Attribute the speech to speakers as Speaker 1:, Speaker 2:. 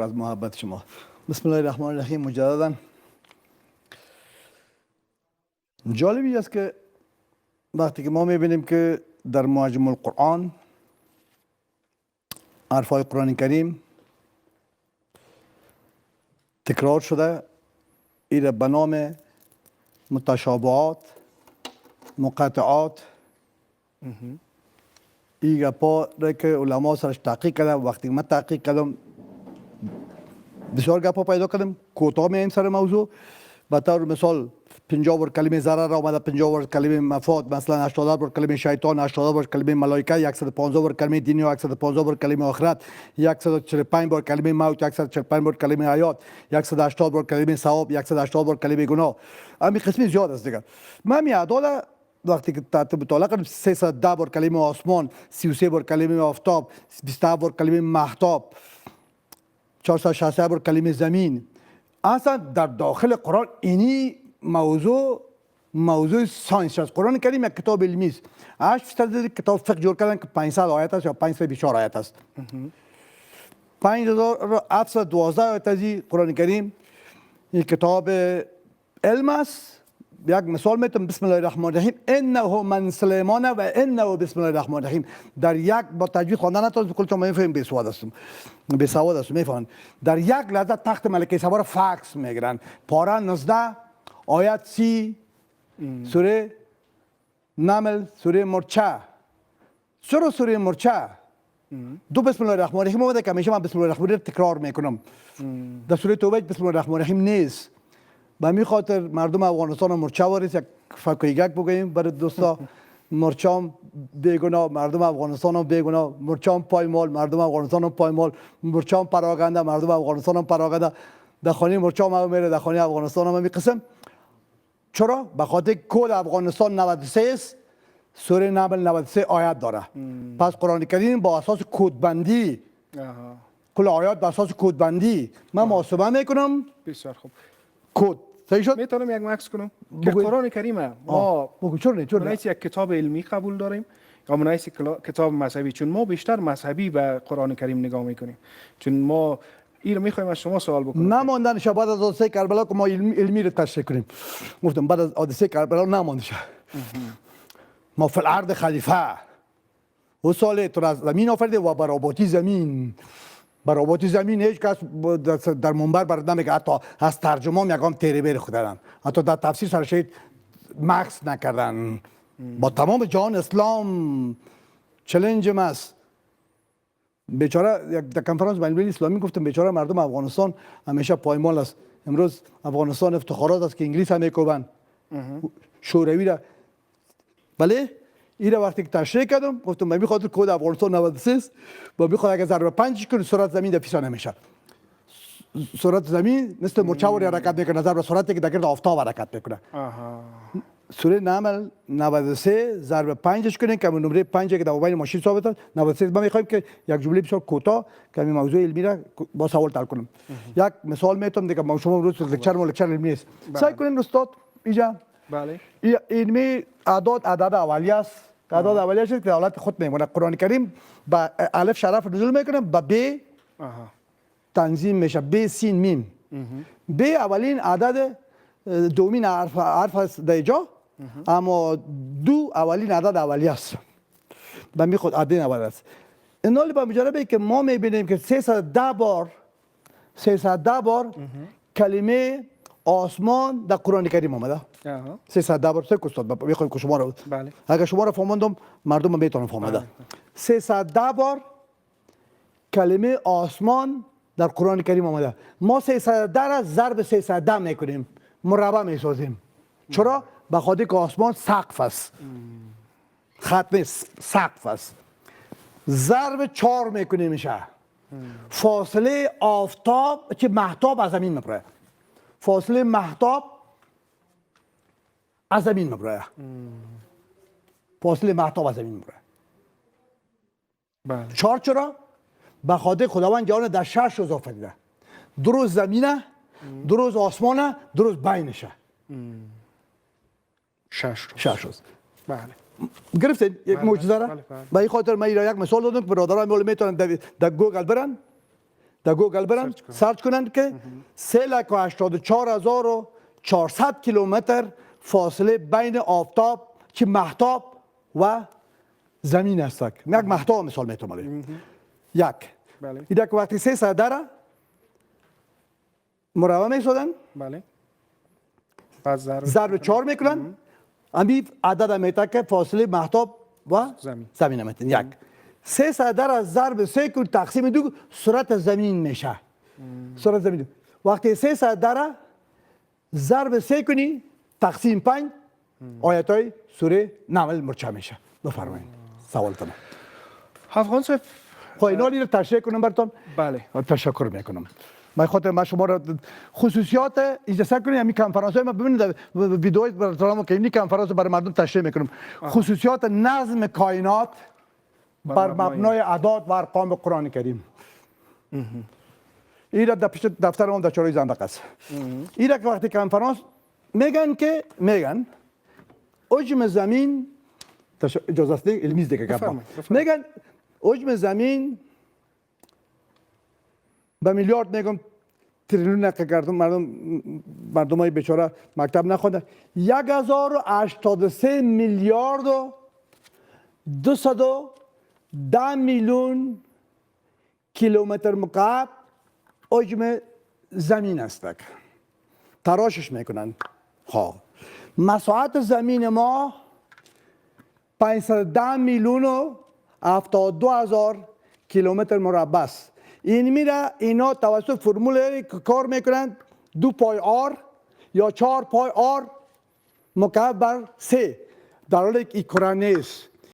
Speaker 1: از محبت شما. بسم الله الرحمن الرحیم. مجددا جالبی است که وقتی که ما میبینیم که در معجم القرآن حرفای قرآن کریم تکرار شده، این به نام متشابهات، مقاطعات، این گپا را که علما سرش تحقیق کردن. وقتی من تحقیق کردم بسیار گپا پیدا کردم، کوتاه می این سر موضوع. به طور مثال 50 بار کلمه ضرر آمده، 50 بار کلمه مفاد، مثلا 80 بار کلمه شیطان، 80 بار کلمه ملائکه، 115 بار کلمه دنیا، 115 بار کلمه آخرت، 145 بار کلمه موت، 145 بار کلمه حیات، 180 بار کلمه ثواب، 180 بار کلمه گناه. همین قسمی زیاد است دیگه. من می اعداد وقتی که مطالعه کردم 310 بار کلمه آسمان، 33 بار کلمه آفتاب، 27 بار کلمه مهتاب، 467 بار کلمه زمین. اصلا در داخل قرآن اینی موضوع ساینس است. قرآن کریم یک کتاب علمی است. 8% کتاب فقه جور کردن که 500 آیت است یا 504 آیت است. 5712 آیت از قرآن کریم این کتاب علم است. یک مثال میتونم. بسم الله الرحمن الرحیم انه من سلیمان و انه بسم الله الرحمن الرحیم. در یک با تجوید خواندن نتونم کل شما میفهمید بی سواد هستم میفهمید. در یک لحظه تخت ملکه سبا را فاکس میگیرن. پاره 19 آیت 30 سوره نمل، سوره مرچه. چرا سوره مرچه؟ دو بسم الله الرحمن الرحیم اومده که همیشه من بسم الله الرحمن الرحیم تکرار میکنم. در سوره توبه بسم الله الرحمن الرحیم نیست. به همین خاطر مردم افغانستان مرچه واریست. یک فکویگک بگوییم برای دوستا. مرچام بیگناه، مردم افغانستان هم بیگناه. مرچام پایمال، مردم افغانستان هم پایمال. مرچام پراگنده، مردم افغانستان هم پراگنده. در خانه مرچام هم میره، در خانه افغانستان هم قسم. چرا؟ به خاطر کد افغانستان 93 است، سوره نمل 93 آیت داره. پس قرآن کریم با اساس کدبندی، کل آیات با اساس کدبندی من محاسبه میکنم.
Speaker 2: بسیار خوب.
Speaker 1: کد صحیح شد؟
Speaker 2: میتونم یک مکس کنم که قرآن کریم ما منایسی یک کتاب علمی قبول داریم یا منایسی کتاب مذهبی؟ چون ما بیشتر مذهبی به قرآن کریم نگاه میکنیم. چون ما این رو میخوایم از شما سوال بکنیم.
Speaker 1: نماندن شه بعد از حادثه کربلا که ما علمی رو تشریح کنیم. گفتم بعد از حادثه کربلا نمانده شه. ما فی الارض خلیفه و سال تو از زمین آفریده و براباتی زمین. براباتی زمین هیچ کس در منبر برد نمیگه. حتی از ترجمان یکم تیره بیر خودن، حتی در تفسیر سرشید مکس نکردن. با تمام جهان اسلام چلنجم است. بیچاره یک در کنفرانس بین المللی اسلامی گفتم بیچاره مردم افغانستان همیشه پایمال است. امروز افغانستان افتخارات است که انگلیس هم میکوبن، شوروی را. بله این وقتی که تشریح کردم گفتم من بخاطر کد افغانستان 93 است و بخواد اگه ضرب 5 کنه سرعت زمین در پیشا نمیشه. سرعت زمین مثل مرچاوری حرکت میکنه، نظر به سرعتی که در آفتاب حرکت میکنه. سوره نمل 93 ضرب 5 کنین که نمره 5 که در موبایل ماشین ثابت است 93. ما میخوایم که یک جمله بسیار کوتاه که این موضوع علمی را با سوال حل کنم. یک مثال میتونم دیگه. ما شما روز لکچر علمی است. سعی کنین استاد اینجا.
Speaker 2: بله.
Speaker 1: علمی اعداد اولیه است. اعداد اولیه است که حالت خود میمونه. قرآن کریم با الف شرف نزول میکنه، با ب تنظیم میشه. ب سین میم. ب اولین عدد، دومین حرف است در اینجا، اما دو اولین عدد اولیه است. به می خود عدد اول است. این حالی با مجربه که ما میبینیم که 310 بار کلمه آسمان در قرآن کریم آمده. 310 بار. استاد میخوایم که شما رو اگر شما رو فهموندم مردم میتونن فهمده. 310 بار کلمه آسمان در قرآن کریم آمده. ما 310 را ضرب 310 میکنیم، مربع میسازیم. چرا؟ به خاطر که آسمان سقف است، خط نیست، سقف است. ضرب 4 میکنیم میشه. فاصله آفتاب که مهتاب از زمین میپره، فاصله مهتاب از زمین میپره، فاصله مهتاب از زمین میپره. 4 چرا؟ به خاطر خداوند جهان در 6 روز آفریده. 2 روز زمینه، 2 روز آسمانه، 2 روز بینشه. 6 روز.
Speaker 2: بله.
Speaker 1: گرفتید یک معجزه را؟ به این خاطر من یک مثال دادم که برادران میتونن در گوگل برن در گوگل برن سرچ کنند که 3,84,400 کیلومتر فاصله بین آفتاب که مهتاب و زمین است. یک مهتاب مثال میتونم یک
Speaker 2: بله.
Speaker 1: ایده که وقتی 300 داره مربع میسازن،
Speaker 2: بله. بعد
Speaker 1: ضرب 4 میکنن، امی عدد میته که فاصله مهتاب و زمین میتن. یک 300 در ضرب 3 کن تقسیم 2 سرعت زمین میشه. سرعت زمین وقتی 300 در ضرب 3 کنی تقسیم 5 آیتای سوره نمل مرچه میشه. بفرمایید سوالتون.
Speaker 2: افغان صاحب
Speaker 1: خب اینا رو تشریح کنم براتون.
Speaker 2: بله.
Speaker 1: تشکر میکنم. من خاطر ما شما را خصوصیات اجازه کنید همین کنفرانس های ما ببینید ویدیوهای براتون که این کنفرانس برای مردم تشریح میکنم. خصوصیات نظم کائنات بر مبنای اعداد و ارقام قرآن کریم. این را در پیش دفتر ما در چهارراه زندق است. این را که وقتی کنفرانس میگن حجم زمین اجازه است علمی است دیگه گفتم. میگن حجم زمین به میلیارد میگم تریلیون که کردم مردم های بیچاره مکتب نخونده 1083 میلیارد و 210 میلیون کیلومتر مکعب حجم زمین است. تراشش میکنند. خب مساحت زمین ما 510 میلیون و 72 هزار کیلومتر مربع است. این میره اینا توسط فرمول کار میکنند 2 پای آر یا 4 پای آر مکعب بر 3 در حالی که این کره نیست.